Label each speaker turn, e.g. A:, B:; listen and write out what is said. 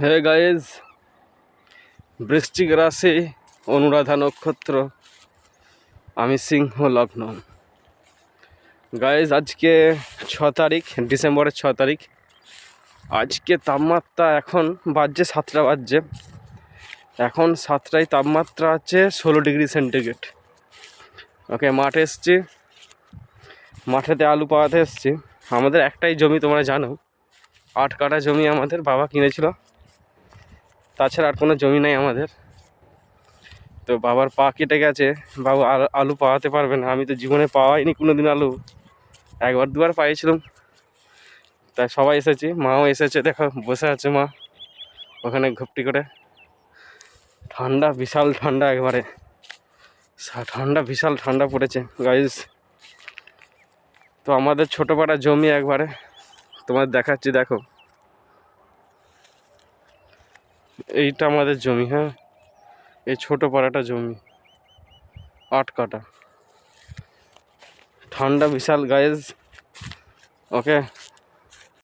A: Hey guys, বৃশ্চিক রাশি, অনুরাধা নক্ষত্র, আমি সিংহ লগ্ন। গাইজ আজকে 6 তারিখ, ডিসেম্বরের 6 তারিখ। আজকে তাপমাত্রা এখন বাজছে 7টা বাজছে। এখন 7টায় তাপমাত্রা আছে 16 ডিগ্রি সেন্টিগ্রেড। ওকে, মাঠে এসছি, মাঠেতে আলু পাওয়াতে এসছি। আমাদের একটাই জমি, তোমরা জানো, 8 কাঠা জমি আমাদের বাবা কিনেছিল। তাছাড়া আর কোনো জমি নাই আমাদের। তো বাবার পা কেটে গেছে, বাবু আলু পাওয়াতে পারবে না। আমি তো জীবনে পাওয়াইনি কোনোদিন আলু, একবার দুবার পাইছিলাম। তাই সবাই এসেছি, মাও এসেছে, দেখো বসে আছে মা ওখানে ঘুপটি করে। ঠান্ডা, বিশাল ঠান্ডা, একবারে ঠান্ডা, বিশাল ঠান্ডা পড়েছে গাইজ। তো আমাদের ছোটো পাড়া জমি একবারে তোমাদের দেখাচ্ছি, দেখো এইটা আমাদের জমি। হ্যাঁ, এই ছোটো পাড়াটা জমি 8 কাঠা। ঠান্ডা বিশাল গাইজ। ওকে।